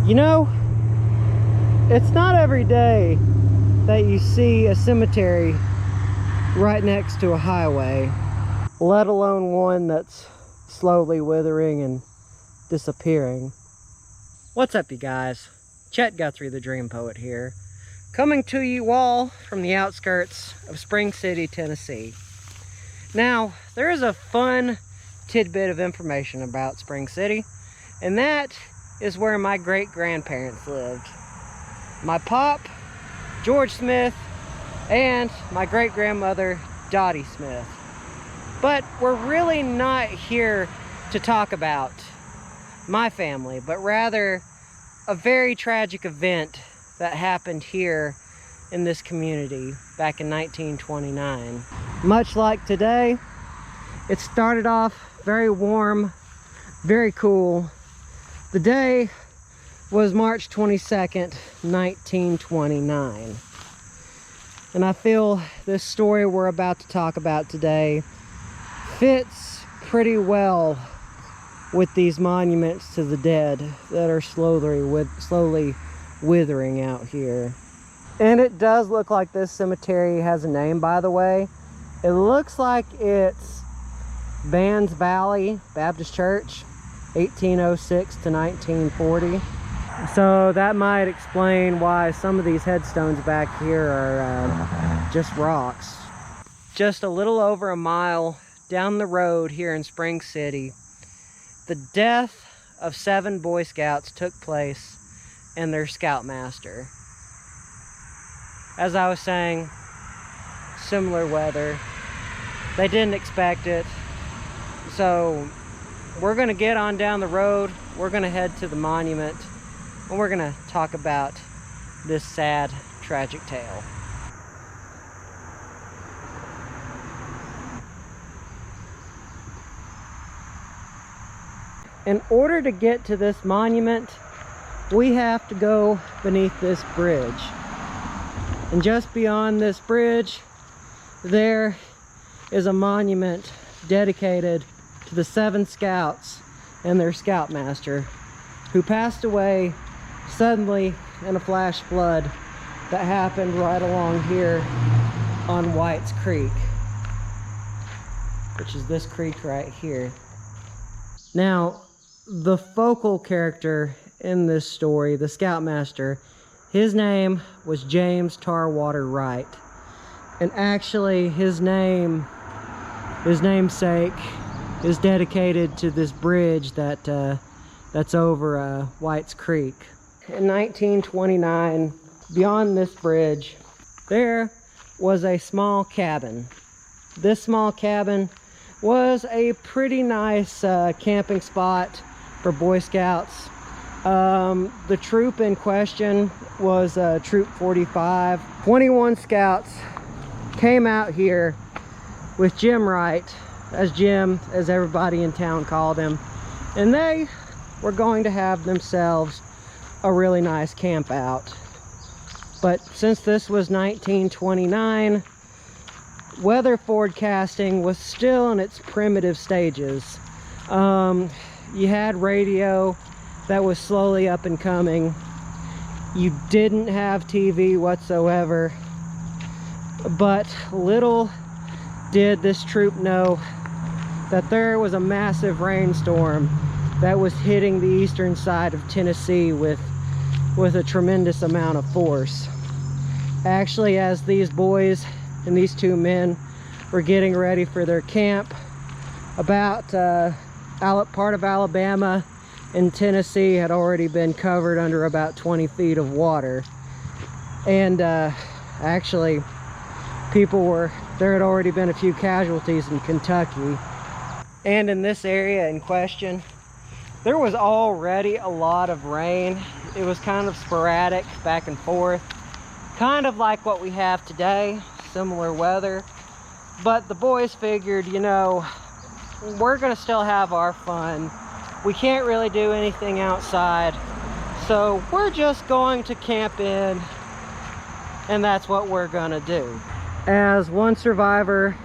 You know, it's not every day that you see a cemetery right next to a highway, let alone one that's slowly withering and disappearing. What's up, you guys? Chet-Guthrie, the Dream Poet here, coming to you all from the outskirts of Spring City, Tennessee. Now, there is a fun tidbit of information about Spring City, and that is where my great-grandparents lived. My pop, George Smith, and my great-grandmother, Dottie Smith. But we're really not here to talk about my family, but rather a very tragic event that happened here in this community back in 1929. Much like today, it started off very warm, very cool. The day was March 22nd, 1929. And I feel this story we're about to talk about today fits pretty well with these monuments to the dead that are slowly withering out here. And it does look like this cemetery has a name, by the way. It looks like it's Bands Valley Baptist Church, 1806 to 1940. So that might explain why some of these headstones back here are just rocks. Just a little over a mile down the road here in Spring City, the death of 7 Boy Scouts took place and their scoutmaster. As I was saying, similar weather. They didn't expect it. So we're gonna get on down the road, we're gonna head to the monument, and we're gonna talk about this sad, tragic tale. In order to get to this monument, we have to go beneath this bridge. And just beyond this bridge, there is a monument dedicated to the 7 scouts and their scoutmaster, who passed away suddenly in a flash flood that happened right along here on White's Creek, which is this creek right here. Now, the focal character in this story, the scoutmaster, his name was James Tarwater Wright. And actually his namesake is dedicated to this bridge that's over White's Creek. In 1929, beyond this bridge, there was a small cabin. This small cabin was a pretty nice camping spot for Boy Scouts. The troop in question was Troop 45. 21 scouts came out here with Jim Wright, as everybody in town called him, and they were going to have themselves a really nice camp out. But since this was 1929, weather forecasting was still in its primitive stages. You had radio that was slowly up and coming. You didn't have TV whatsoever. But little did this troop know that there was a massive rainstorm that was hitting the eastern side of Tennessee with a tremendous amount of force. Actually, as these boys and these 2 men were getting ready for their camp, about part of Alabama and Tennessee had already been covered under about 20 feet of water. And actually, there had already been a few casualties in Kentucky. And in this area in question, there was already a lot of rain. It was kind of sporadic, back and forth, kind of like what we have today, similar weather. But the boys figured, you know, we're gonna still have our fun. We can't really do anything outside, so we're just going to camp in, and that's what we're gonna do. As one survivor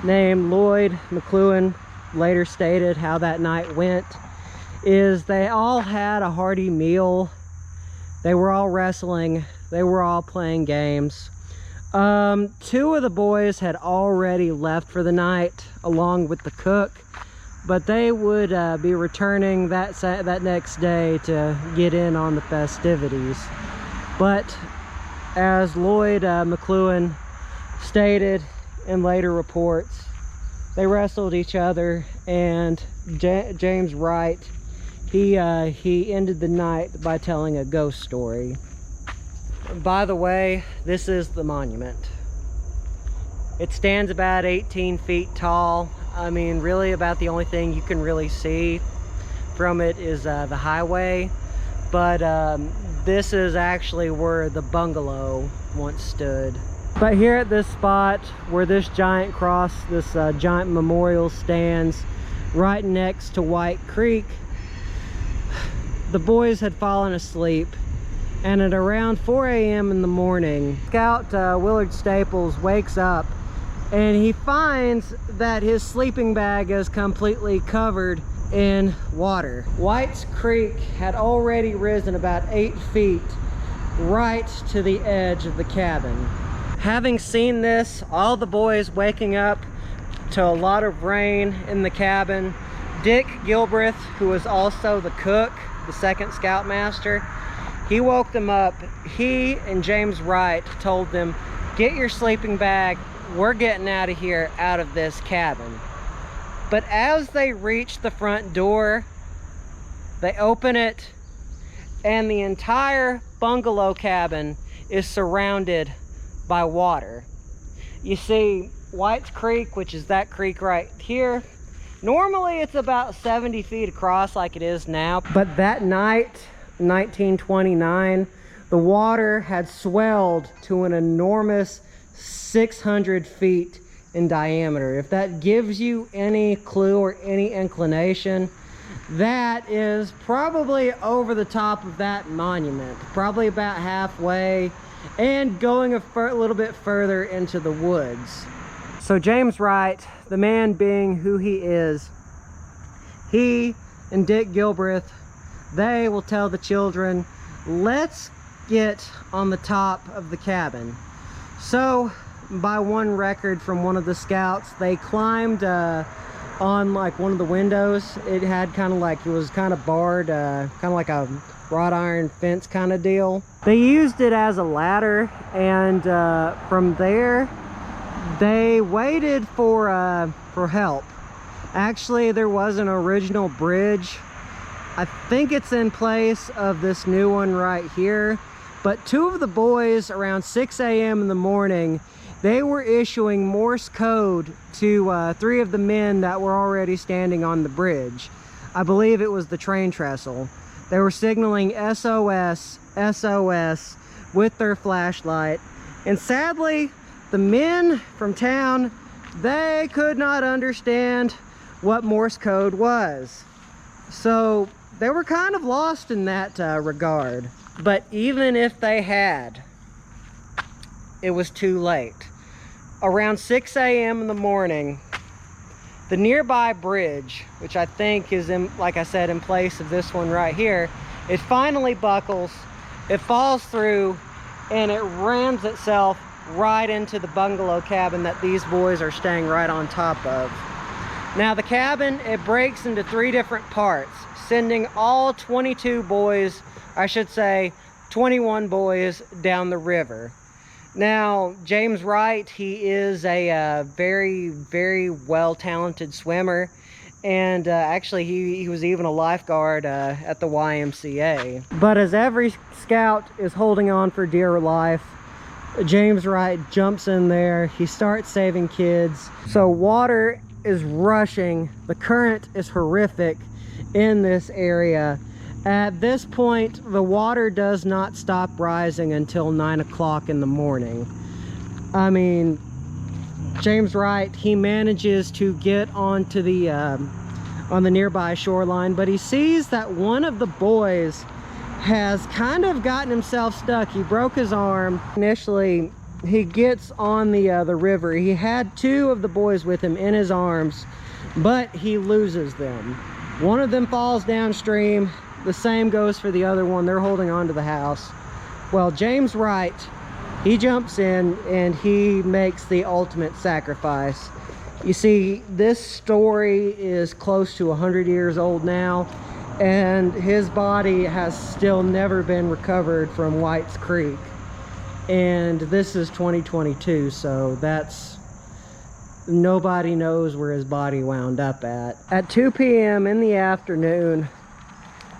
named Lloyd McLuhan later stated how that night went, is they all had a hearty meal They were all wrestling. They were all playing games. Two of the boys had already left for the night along with the cook, but they would be returning that next day to get in on the festivities. But as Lloyd McLuhan stated in later reports, they wrestled each other, and James Wright, he ended the night by telling a ghost story. By the way, this is the monument. It stands about 18 feet tall. I mean, really about the only thing you can really see from it is the highway. But this is actually where the bungalow once stood. But here at this spot where this giant cross, this giant memorial stands right next to White Creek, the boys had fallen asleep. And at around 4 a.m. in the morning, Scout Willard Staples wakes up and he finds that his sleeping bag is completely covered in water. White's Creek had already risen about 8 feet right to the edge of the cabin. Having seen this, all the boys waking up to a lot of rain in the cabin, Dick Gilbreth, who was also the cook, the second scoutmaster, he woke them up. He and James Wright told them, "Get your sleeping bag, we're getting out of here, out of this cabin." But as they reach the front door, they open it, and the entire bungalow cabin is surrounded by water. You see, White's Creek, which is that creek right here, normally it's about 70 feet across like it is now. But that night, 1929, the water had swelled to an enormous 600 feet in diameter. If that gives you any clue or any inclination, that is probably over the top of that monument, probably about halfway, and going a little bit further into the woods. So James Wright, the man being who he is, he and Dick Gilbreth, they will tell the children, let's get on the top of the cabin. So by one record from one of the scouts, they climbed on like one of the windows. It had kind of like, it was kind of barred, kind of like a wrought iron fence kind of deal. They used it as a ladder, and from there they waited for help. Actually, there was an original bridge. I think it's in place of this new one right here. But two of the boys around 6 a.m. in the morning, they were issuing Morse code to 3 of the men that were already standing on the bridge. I believe it was the train trestle. They were signaling SOS, SOS with their flashlight. And sadly, the men from town, they could not understand what Morse code was. So they were kind of lost in that regard. But even if they had, it was too late. Around 6 a.m. in the morning, the nearby bridge, which I think is in, like I said, in place of this one right here, it finally buckles, it falls through, and it rams itself right into the bungalow cabin that these boys are staying right on top of. Now the cabin, it breaks into 3 different parts, sending all 22 boys, I should say 21 boys, down the river. Now James Wright, he is a very, very well-talented swimmer, and actually he was even a lifeguard at the YMCA. But as every scout is holding on for dear life, James Wright jumps in there. He starts saving kids. So water is rushing. The current is horrific in this area. At this point, the water does not stop rising until 9 o'clock in the morning. I mean, James Wright, he manages to get onto the on the nearby shoreline, but he sees that one of the boys has kind of gotten himself stuck. He broke his arm. Initially, he gets on the river. He had 2 of the boys with him in his arms, but he loses them. One of them falls downstream. the same goes for the other one. They're holding on to the house. Well, James Wright, he jumps in and he makes the ultimate sacrifice. You see, this story is close to 100 years old now, and his body has still never been recovered from White's Creek. And this is 2022, so that's, nobody knows where his body wound up at. At 2 p.m. in the afternoon,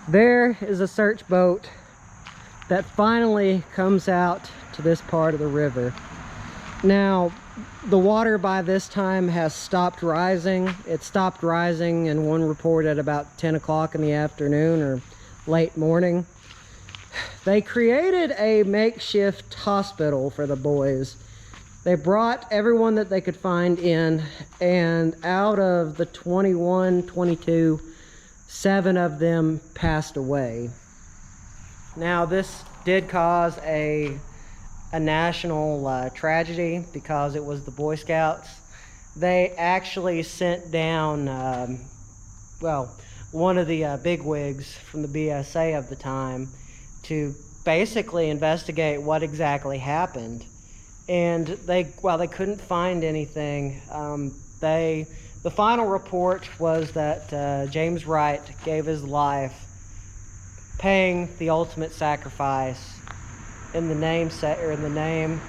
there is a search boat that finally comes out to this part of the river. Now, the water by this time has stopped rising. It stopped rising in one report at about 10 o'clock in the afternoon or late morning. They created a makeshift hospital for the boys. They brought everyone that they could find in, and out of the 21, 22, 7 of them passed away. Now, this did cause a national tragedy because it was the Boy Scouts. They actually sent down, well, one of the bigwigs from the BSA of the time to basically investigate what exactly happened. And while they couldn't find anything, the final report was that James Wright gave his life paying the ultimate sacrifice in the name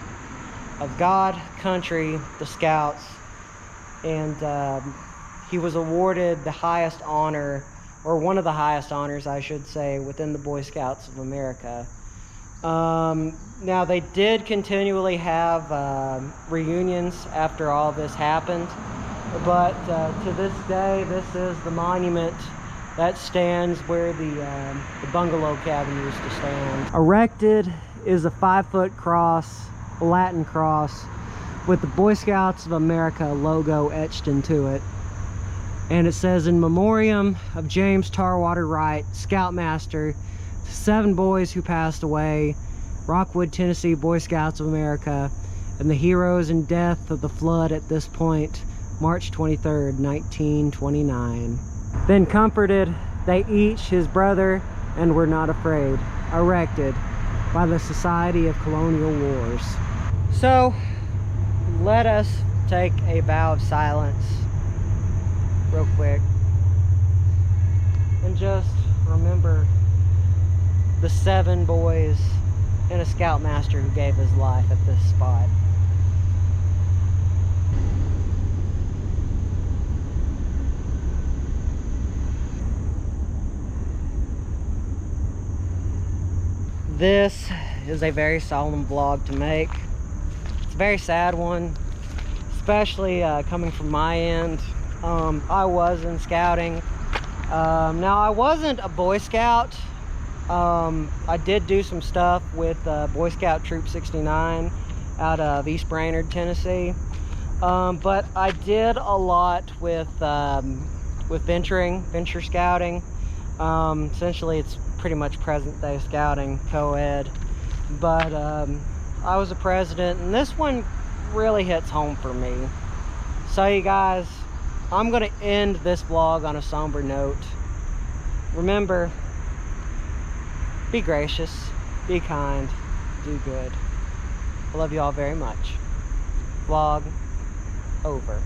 of God, country, the Scouts, and he was awarded the highest honor, or one of the highest honors, I should say, within the Boy Scouts of America. Now, they did continually have reunions after all this happened, but to this day, this is the monument that stands where the bungalow cabin used to stand. Erected is a 5-foot cross, a Latin cross, with the Boy Scouts of America logo etched into it. And it says, "In memoriam of James Tarwater Wright, Scoutmaster, 7 boys who passed away, Rockwood, Tennessee Boy Scouts of America, and the heroes in death of the flood at this point, March 23rd, 1929. Then comforted they each his brother, and were not afraid. Erected by the Society of Colonial Wars." So, let us take a vow of silence real quick and just remember the 7 boys and a Scoutmaster who gave his life at this spot. This is a very solemn vlog to make. It's a very sad one, especially coming from my end. I was in scouting. Now, I wasn't a Boy Scout. I did do some stuff with Boy Scout Troop 69 out of East Brainerd, Tennessee. But I did a lot with venture scouting. Essentially, it's pretty much present day scouting, co-ed. But I was a president, and this one really hits home for me. So you guys, I'm gonna end this vlog on a somber note. Remember, be gracious, be kind, do good. I love you all very much. Vlog over.